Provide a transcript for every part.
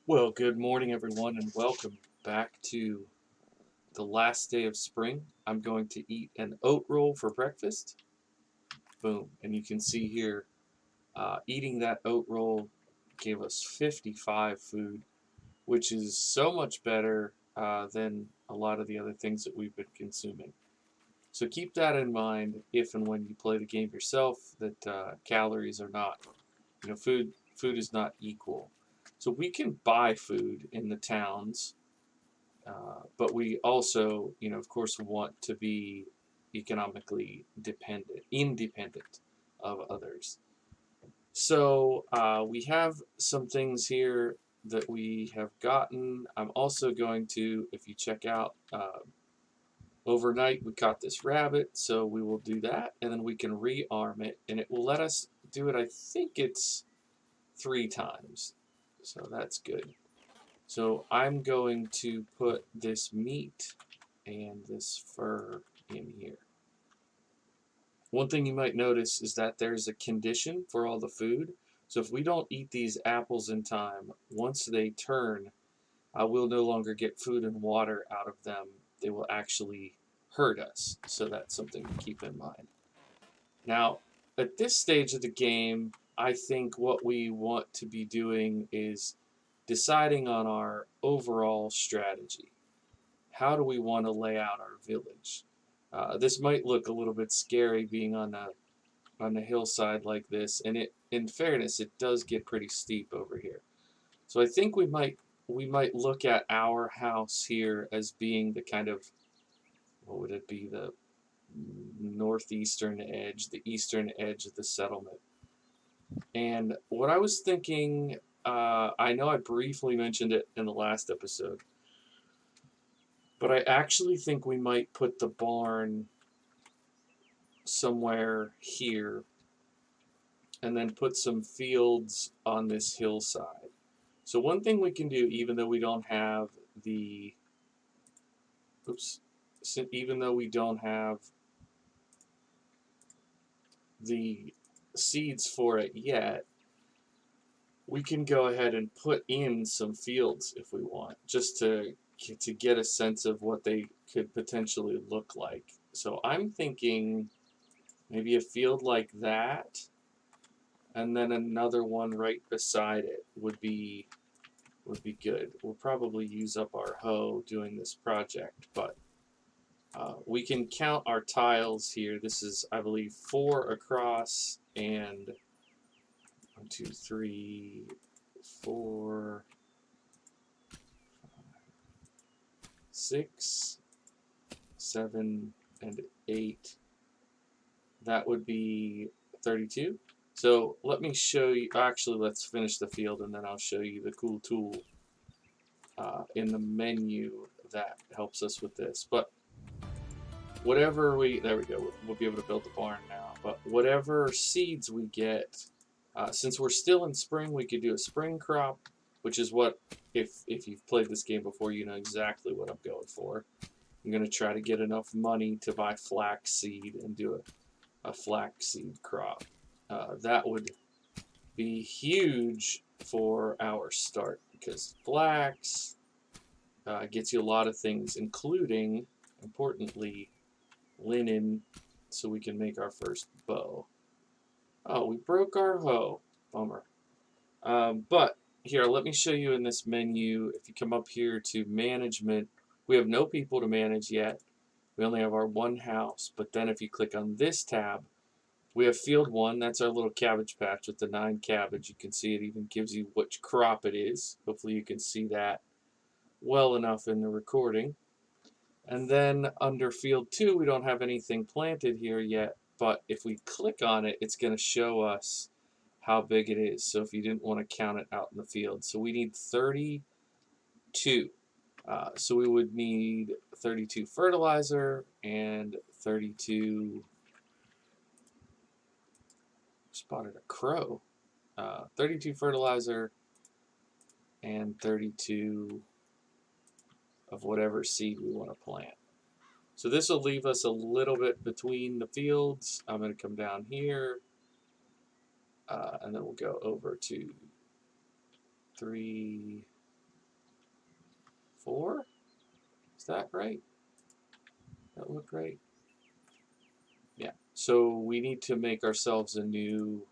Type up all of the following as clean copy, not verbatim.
Well, good morning, everyone, and welcome back to the last day of spring. I'm going to eat an oat roll for breakfast. Boom. And you can see here, eating that oat roll gave us 55 food, which is so much better than a lot of the other things that we've been consuming. So keep that in mind if and when you play the game yourself, that calories are not, food is not equal. So we can buy food in the towns. But we also, of course, want to be economically independent of others. So we have some things here that we have gotten. I'm also going to, if you check out, overnight we caught this rabbit, so we will do that, and then we can rearm it, and it will let us do it. I think it's 3 times, so that's good. So I'm going to put this meat and this fur in here. One thing you might notice is that there's a condition for all the food. So if we don't eat these apples in time, once they turn, we'll no longer get food and water out of them. They will actually hurt us. So that's something to keep in mind. Now, at this stage of the game, I think what we want to be doing is deciding on our overall strategy. How do we want to lay out our village? This might look a little bit scary being on a hillside like this, and in fairness, it does get pretty steep over here. So I think we might look at our house here as being the kind of, what would it be, the northeastern edge, the eastern edge of the settlement. And what I was thinking, I know I briefly mentioned it in the last episode, but I actually think we might put the barn somewhere here and then put some fields on this hillside. So one thing we can do, even though we don't have the, oops, even though we don't have the seeds for it yet, we can go ahead and put in some fields if we want, just to get a sense of what they could potentially look like. So I'm thinking maybe a field like that, and then another one right beside it would be good. We'll probably use up our hoe doing this project, but we can count our tiles here. This is, I believe, 4 across and 1, 2, 3, 4, 6, 7, and 8. That would be 32. So let me show you. Actually, let's finish the field and then I'll show you the cool tool in the menu that helps us with this. But there we go. We'll be able to build the barn now. But whatever seeds we get, since we're still in spring, we could do a spring crop, which is what, if you've played this game before, you know exactly what I'm going for. I'm going to try to get enough money to buy flax seed and do a flax seed crop. That would be huge for our start because flax gets you a lot of things, including, importantly, linen, so we can make our first bow. Oh, we broke our hoe. Bummer. But here, let me show you in this menu. If you come up here to management, we have no people to manage yet. We only have our one house. But then if you click on this tab, we have field 1. That's our little cabbage patch with the 9 cabbage. You can see it even gives you which crop it is. Hopefully you can see that well enough in the recording. And then under field 2, we don't have anything planted here yet, but if we click on it, it's going to show us how big it is. So if you didn't want to count it out in the field. So we need 32. So we would need 32 fertilizer and 32, spotted a crow, 32 fertilizer and 32 of whatever seed we want to plant. So this will leave us a little bit between the fields. I'm going to come down here, and then we'll go over to 3. 4. Is that right? That look right? Yeah. So we need to make ourselves a new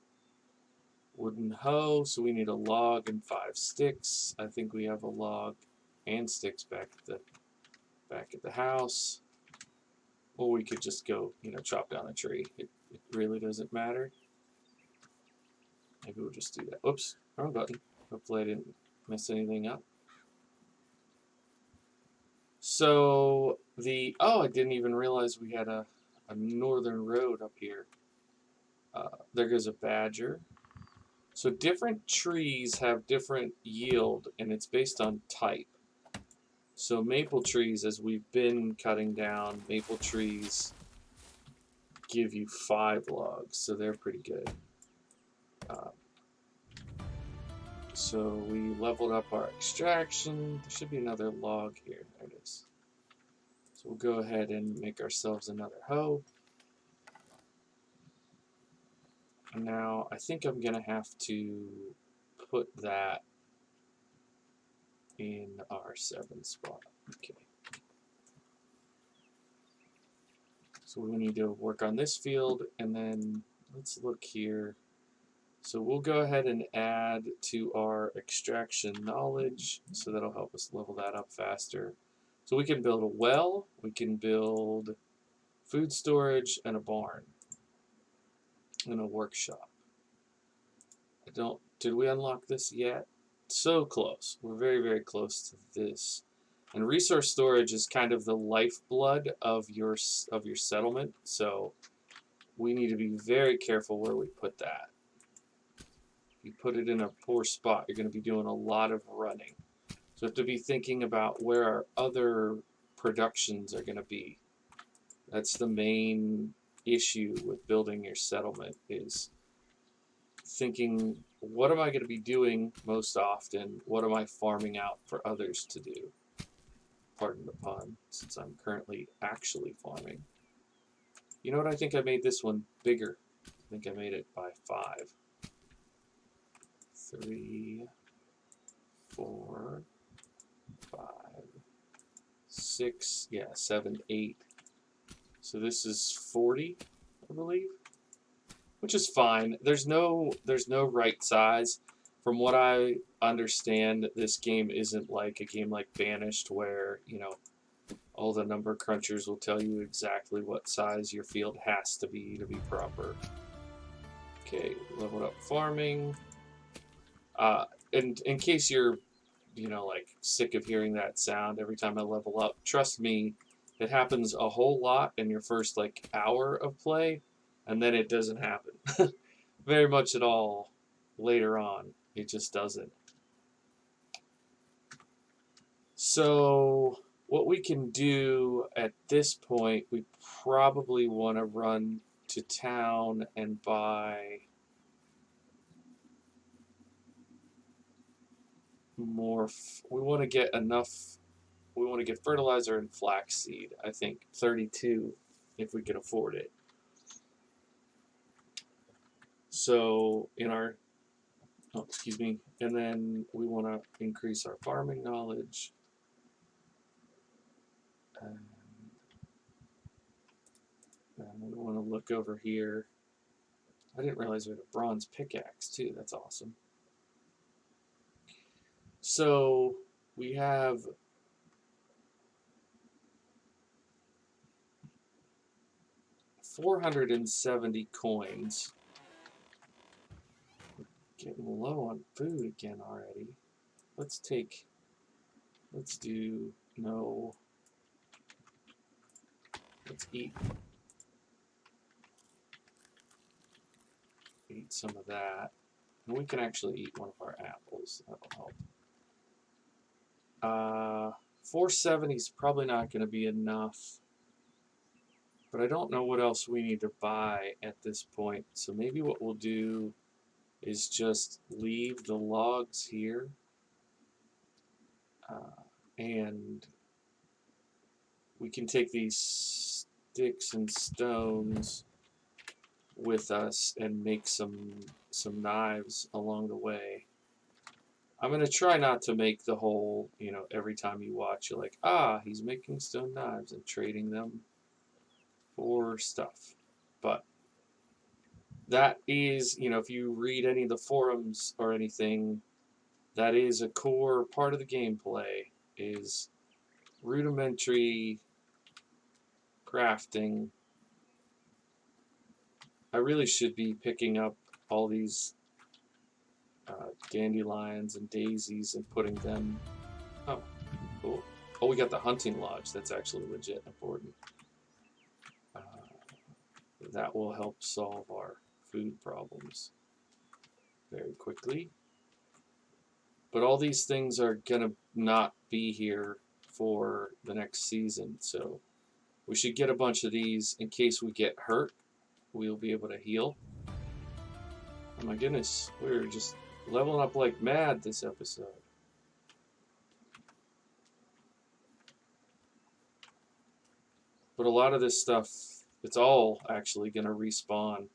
wooden hoe. So we need a log and 5 sticks. I think we have a log and sticks back at the house. Or we could just go, chop down a tree. It really doesn't matter. Maybe we'll just do that. Oops, wrong button. Hopefully I didn't mess anything up. So I didn't even realize we had a northern road up here. There goes a badger. So different trees have different yield, and it's based on type. So maple trees, as we've been cutting down, maple trees give you 5 logs, so they're pretty good. So we leveled up our extraction. There should be another log here. There it is. So we'll go ahead and make ourselves another hoe. And now I think I'm going to have to put that in our 7 spot. Okay. So we need to work on this field, and then let's look here. So we'll go ahead and add to our extraction knowledge, so that'll help us level that up faster. So we can build a well, we can build food storage, and a barn, and a workshop. Did we unlock this yet? So close. We're very, very close to this. And resource storage is kind of the lifeblood of your settlement, so we need to be very careful where we put that. If you put it in a poor spot, you're going to be doing a lot of running. So you have to be thinking about where our other productions are going to be. That's the main issue with building your settlement, is thinking, what am I going to be doing most often? What am I farming out for others to do? Pardon the pun, since I'm currently actually farming. You know what? I think I made this one bigger. I think I made it by 5. 3, 4, 5, 6, 7, 8. So this is 40, I believe, which is fine. There's no right size. From what I understand, this game isn't like a game like Banished, where all the number crunchers will tell you exactly what size your field has to be proper. Okay, leveled up farming. And in case you're, like sick of hearing that sound every time I level up, trust me, it happens a whole lot in your first hour of play, and then it doesn't happen very much at all later on. It just doesn't. So what we can do at this point, we probably want to run to town and buy more. We want to get enough. We want to get fertilizer and flaxseed. I think 32, if we can afford it. So and then we want to increase our farming knowledge. And we want to look over here. I didn't realize we had a bronze pickaxe too. That's awesome. So we have 470 coins. Getting low on food again already. Let's eat some of that. And we can actually eat one of our apples. That'll help. 470 is probably not going to be enough. But I don't know what else we need to buy at this point. So maybe what we'll do is just leave the logs here. And we can take these sticks and stones with us and make some knives along the way. I'm going to try not to make the whole, every time you watch, you're like, ah, he's making stone knives and trading them for stuff. But that is, if you read any of the forums or anything, that is a core part of the gameplay, is rudimentary crafting. I really should be picking up all these dandelions and daisies and putting them. Oh, cool. Oh, we got the hunting lodge. That's actually legit important. That will help solve our food problems very quickly. But all these things are gonna not be here for the next season, so we should get a bunch of these in case we get hurt. We'll be able to heal. Oh my goodness, we're just leveling up like mad this episode. But a lot of this stuff, it's all actually going to respawn.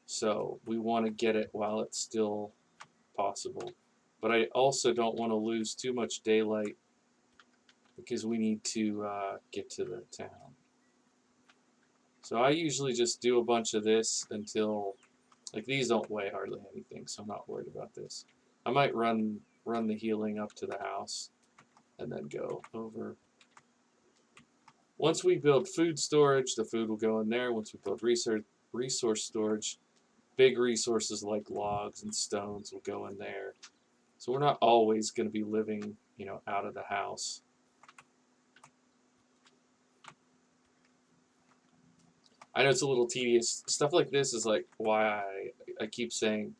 So we want to get it while it's still possible. But I also don't want to lose too much daylight because we need to get to the town. So I usually just do a bunch of this until, like, these don't weigh hardly anything, so I'm not worried about this. I might run the healing up to the house and then go over. Once we build food storage, the food will go in there. Once we build resource storage, big resources like logs and stones will go in there. So we're not always going to be living, out of the house. I know it's a little tedious. Stuff like this is like why I keep saying,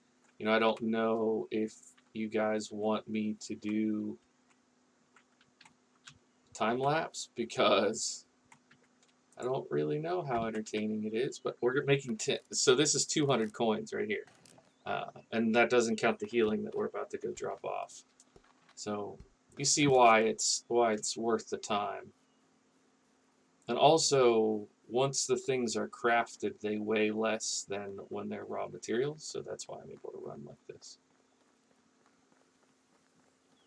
I don't know if you guys want me to do time lapse because I don't really know how entertaining it is, but we're making 10. So this is 200 coins right here. And that doesn't count the healing that we're about to go drop off. So you see why it's worth the time. And also, once the things are crafted, they weigh less than when they're raw materials. So that's why I'm able to run like this.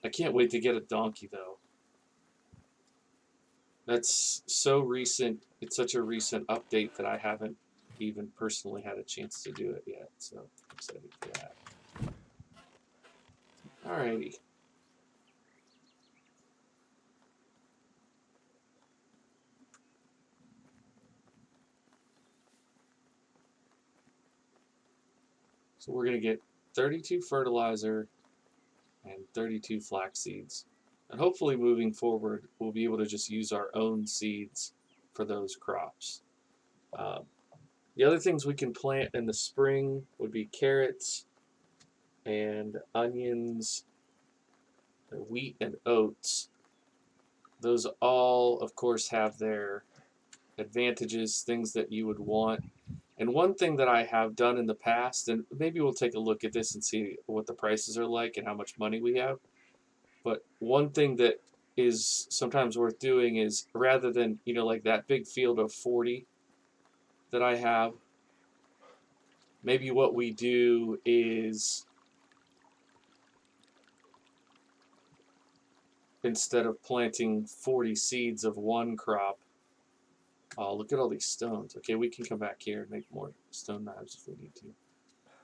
I can't wait to get a donkey, though. That's so recent. It's such a recent update that I haven't even personally had a chance to do it yet. So I'm excited for that. Alrighty. So we're going to get 32 fertilizer and 32 flax seeds. And hopefully moving forward, we'll be able to just use our own seeds for those crops. The other things we can plant in the spring would be carrots and onions, wheat and oats. Those all, of course, have their advantages, things that you would want. And one thing that I have done in the past, and maybe we'll take a look at this and see what the prices are like and how much money we have. But one thing that is sometimes worth doing is rather than, like that big field of 40 that I have, maybe what we do is instead of planting 40 seeds of one crop, oh, look at all these stones. Okay, we can come back here and make more stone knives if we need to.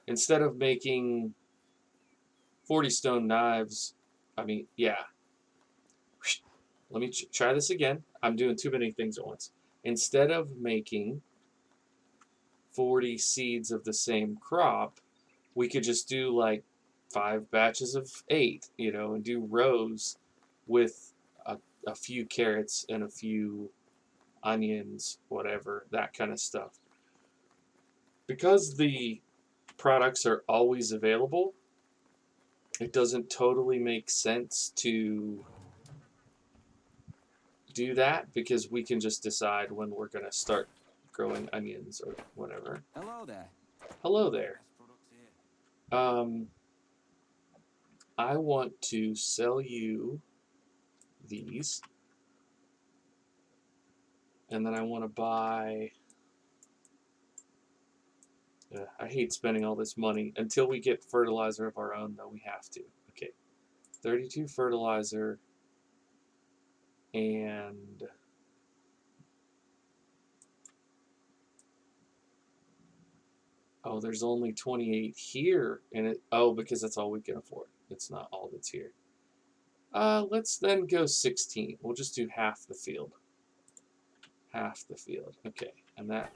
Instead of making 40 stone knives, yeah. Let me try this again. I'm doing too many things at once. Instead of making 40 seeds of the same crop, we could just do like 5 batches of 8, and do rows with a few carrots and a few onions, whatever, that kind of stuff. Because the products are always available, it doesn't totally make sense to do that because we can just decide when we're going to start growing onions or whatever. Hello there. Hello there. I want to sell you these. And then I want to buy... I hate spending all this money. Until we get fertilizer of our own, though, we have to. Okay. 32 fertilizer and oh, there's only 28 here, and because that's all we can afford. It's not all that's here. Let's then go 16. We'll just do half the field. Half the field. Okay, and that.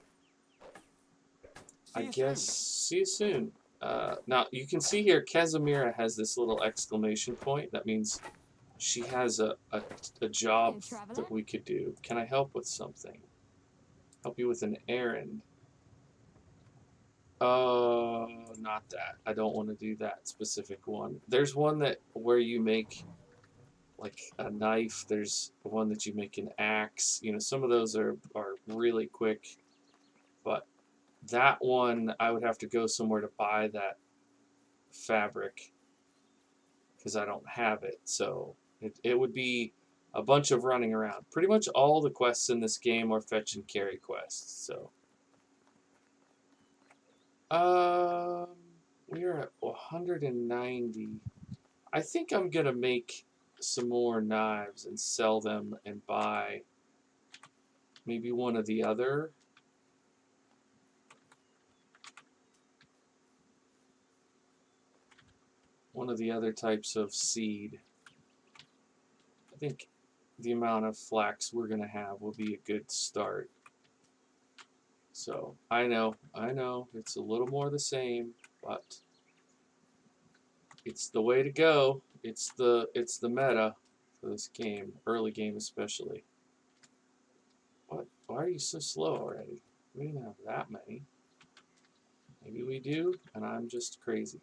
I guess. See you soon. Now you can see here, Casimira has this little exclamation point. That means she has a job that we could do. Can I help with something? Help you with an errand. Not that. I don't want to do that specific one. There's one that where you make like a knife. There's one that you make an axe. You know, some of those are really quick, but that one I would have to go somewhere to buy that fabric because I don't have it. So it would be a bunch of running around. Pretty much all the quests in this game are fetch and carry quests. So we are at 190. I think I'm gonna make some more knives and sell them and buy maybe one of the other. One of the other types of seed. I think the amount of flax we're gonna have will be a good start. So I know, it's a little more the same, but it's the way to go. It's the meta for this game, early game especially. What? Why are you so slow already? We didn't have that many. Maybe we do, and I'm just crazy.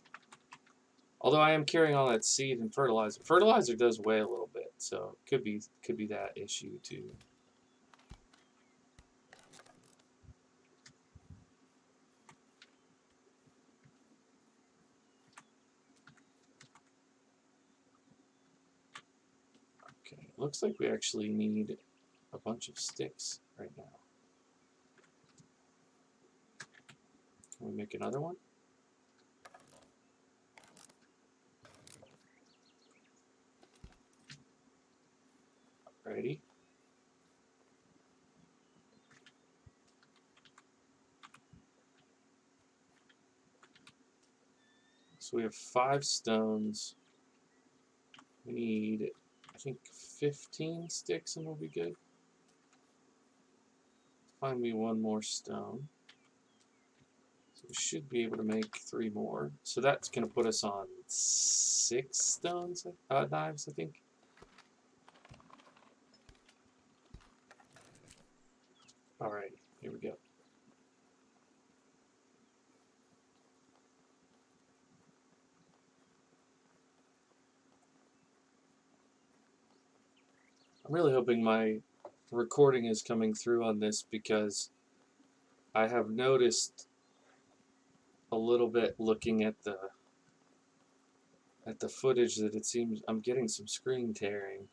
Although I am carrying all that seed and fertilizer. Fertilizer does weigh a little bit, so it could be that issue too. Okay, looks like we actually need a bunch of sticks right now. Can we make another one? Alrighty. So we have 5 stones. We need, I think, 15 sticks and we'll be good. Find me one more stone. So we should be able to make 3 more. So that's going to put us on 6 stones, knives, I think. Alright, here we go. I'm really hoping my recording is coming through on this because I have noticed a little bit looking at the footage that it seems I'm getting some screen tearing.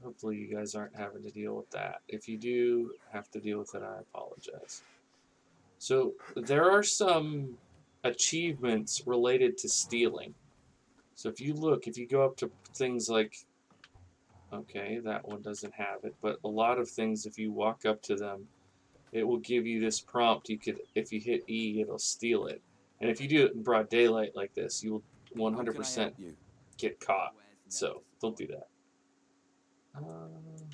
Hopefully you guys aren't having to deal with that. If you do have to deal with it, I apologize. So there are some achievements related to stealing. So if you go up to things like, okay, that one doesn't have it, but a lot of things, if you walk up to them, it will give you this prompt. If you hit E, it'll steal it. And if you do it in broad daylight like this, you will 100% get caught. So don't do that.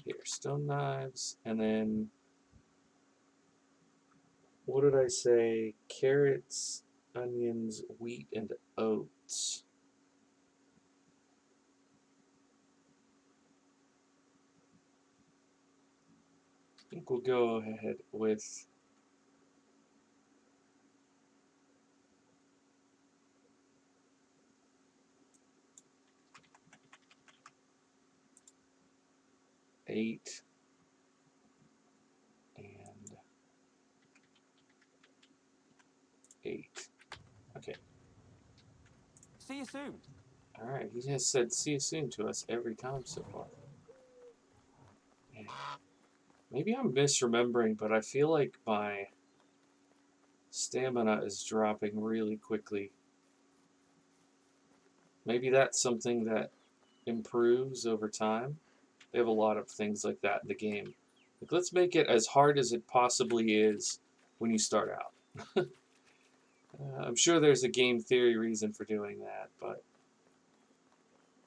Here, stone knives, and then what did I say? Carrots, onions, wheat, and oats. I think we'll go ahead with eight and 8. Okay. See you soon. Alright, he has said see you soon to us every time so far. Yeah. Maybe I'm misremembering, but I feel like my stamina is dropping really quickly. maybe that's something that improves over time. They have a lot of things like that in the game. Like, let's make it as hard as it possibly is when you start out. I'm sure there's a game theory reason for doing that, but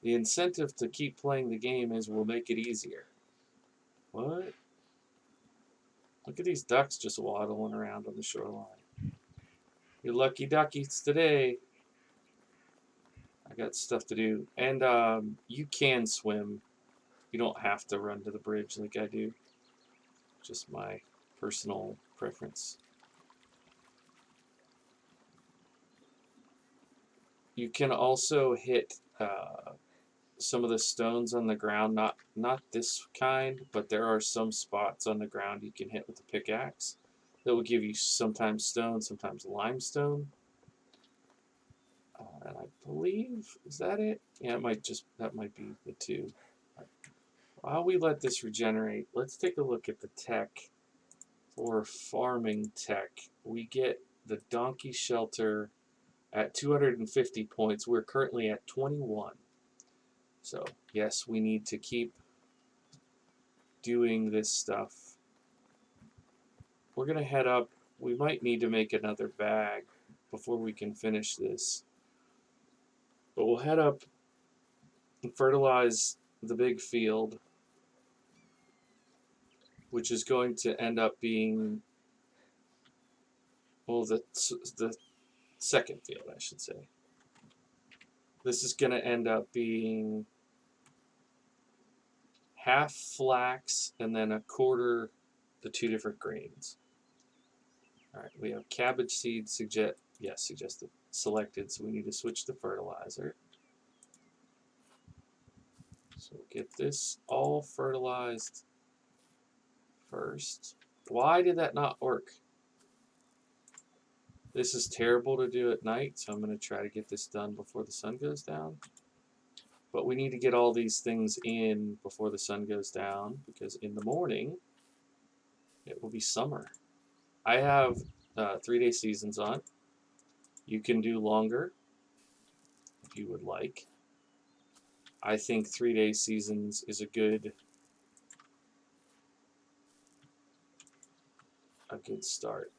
the incentive to keep playing the game is we'll make it easier. What? Look at these ducks just waddling around on the shoreline. You're lucky duckies today. I got stuff to do. And you can swim. You don't have to run to the bridge like I do. Just my personal preference. You can also hit some of the stones on the ground. Not this kind, but there are some spots on the ground you can hit with the pickaxe that will give you sometimes stone, sometimes limestone. And I believe, is that it? Yeah, that might be the two. While we let this regenerate, let's take a look at the tech. For farming tech, we get the donkey shelter at 250 points. We're currently at 21. So, yes, we need to keep doing this stuff. We're going to head up. We might need to make another bag before we can finish this. But we'll head up and fertilize the big field, which is going to end up being, well, the second field, I should say. This is going to end up being half flax and then a quarter the two different grains. All right, we have cabbage seeds suggested selected, so we need to switch to fertilizer. So get this all fertilized first. Why did that not work? This is terrible to do at night, so I'm going to try to get this done before the sun goes down. But we need to get all these things in before the sun goes down, because in the morning it will be summer. I have 3-day seasons on. You can do longer if you would like. I think 3-day seasons is a good start.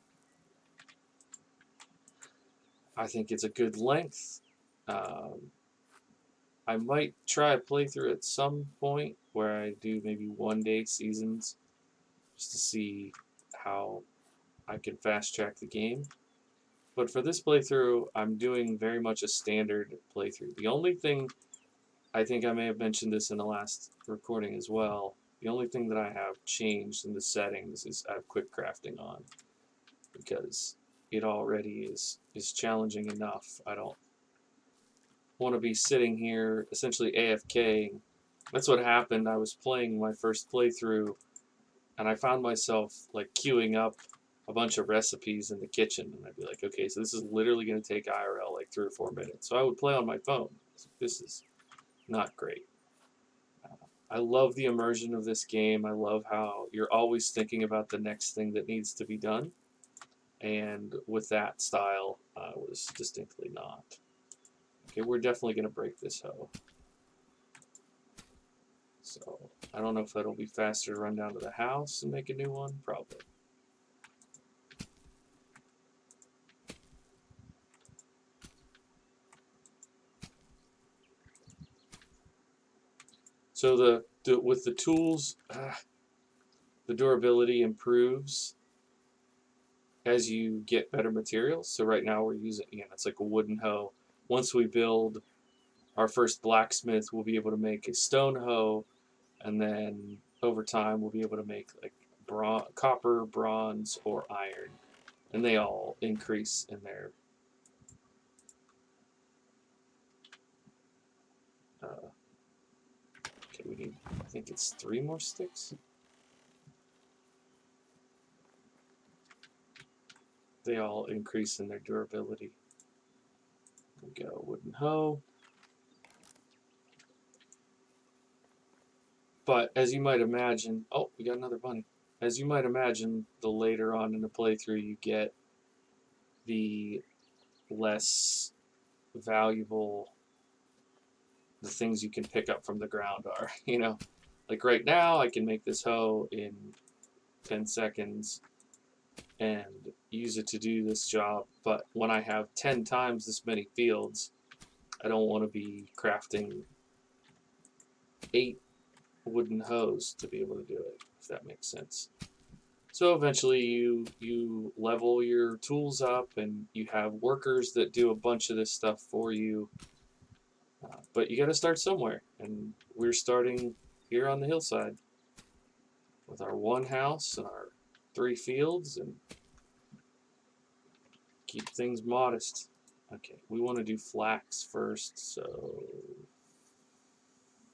I think it's a good length. I might try a playthrough at some point where I do maybe 1-day seasons just to see how I can fast track the game. But for this playthrough, I'm doing very much a standard playthrough. The only thing, I think I may have mentioned this in the last recording as well, the only thing that I have changed in the settings is I have quick crafting on, because it already is challenging enough. I don't want to be sitting here essentially AFK. That's what happened. I was playing my first playthrough and I found myself like queuing up a bunch of recipes in the kitchen, and I'd be like, okay, so this is literally going to take IRL like 3 or 4 minutes. So I would play on my phone. This is not great. I love the immersion of this game. I love how you're always thinking about the next thing that needs to be done. And with that style, I was distinctly not. Okay, we're definitely going to break this hoe. So I don't know if that'll be faster to run down to the house and make a new one. Probably. So with the tools, the durability improves as you get better materials. So right now we're using, it's like a wooden hoe. Once we build our first blacksmith, we'll be able to make a stone hoe, and then over time we'll be able to make like copper, bronze, or iron, and they all increase in their okay, we need, I think it's 3 more sticks. They all increase in their durability. There we go, wooden hoe. But as you might imagine, oh, we got another bunny. As you might imagine, the later on in the playthrough you get, the less valuable the things you can pick up from the ground are. Like right now, I can make this hoe in 10 seconds and use it to do this job. But when I have 10 times this many fields, I don't want to be crafting 8 wooden hoes to be able to do it, if that makes sense. So eventually you level your tools up and you have workers that do a bunch of this stuff for you. But you got to start somewhere, and we're starting here on the hillside with our one house and our 3 fields, and keep things modest. Okay, we want to do flax first, so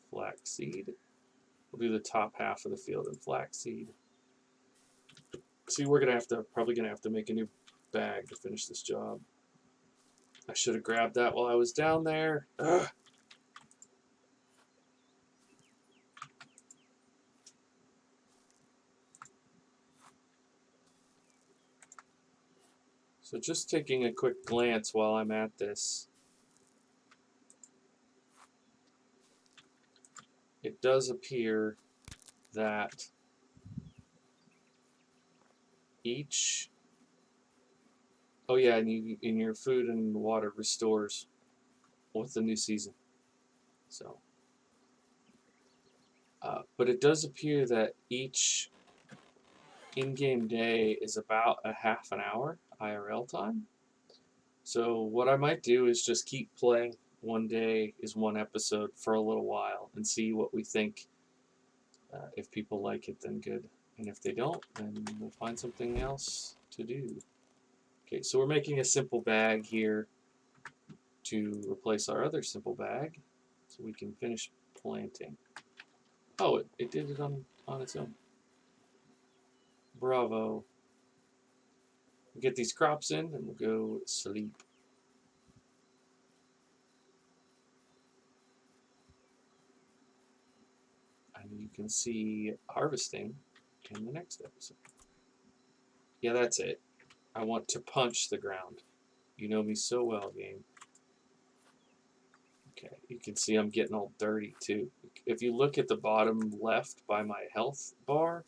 flaxseed. We'll do the top half of the field in flaxseed. See, we're probably gonna have to make a new bag to finish this job. I should have grabbed that while I was down there. Ugh. So just taking a quick glance while I'm at this, it does appear that each, oh yeah, and your food and water restores with the new season. So, but it does appear that each in-game day is about a half an hour IRL time. So what I might do is just keep playing. One day is one episode for a little while and see what we think. If people like it, then good. And if they don't, then we'll find something else to do. Okay, so we're making a simple bag here to replace our other simple bag so we can finish planting. Oh, it did it on its own. Bravo. We'll get these crops in and we'll go sleep. And you can see harvesting in the next episode. Yeah, that's it. I want to punch the ground. You know me so well, game. Okay, you can see I'm getting all dirty too. If you look at the bottom left by my health bar,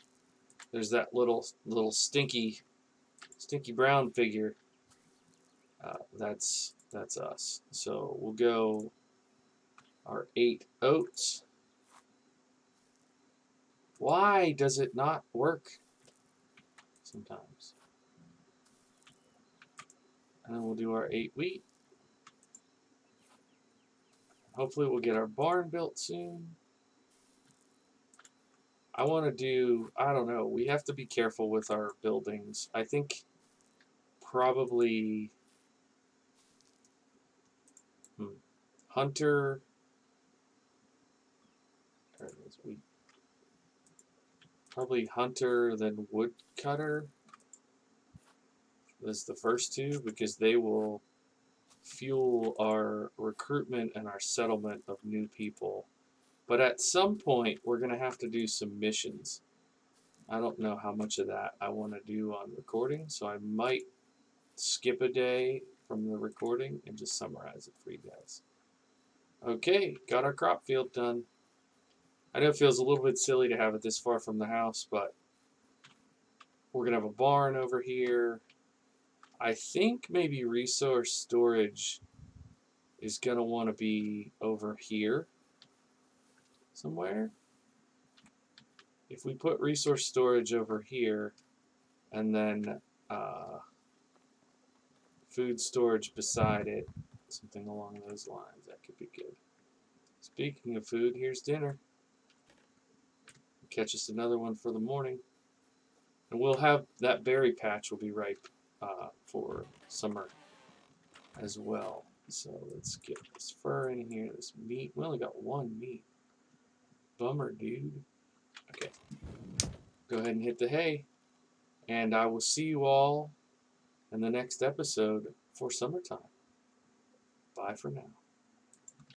there's that little stinky brown figure. That's us. So we'll go our 8 oats. Why does it not work sometimes? And then we'll do our 8 wheat. Hopefully we'll get our barn built soon. I want to do, I don't know, we have to be careful with our buildings. I think probably Hunter, probably Hunter, then Woodcutter is the first 2 because they will fuel our recruitment and our settlement of new people. But at some point, we're going to have to do some missions. I don't know how much of that I want to do on recording, so I might skip a day from the recording and just summarize it for you guys. Okay, got our crop field done. I know it feels a little bit silly to have it this far from the house, but we're going to have a barn over here. I think maybe resource storage is going to want to be over here somewhere. If we put resource storage over here and then food storage beside it, something along those lines, that could be good. Speaking of food, here's dinner. Catch us another one for the morning. And we'll have that berry patch will be ripe for summer as well. So let's get this fur in here, this meat. We only got 1 meat. Bummer, dude. Okay. Go ahead and hit the hay. And I will see you all in the next episode for summertime. Bye for now.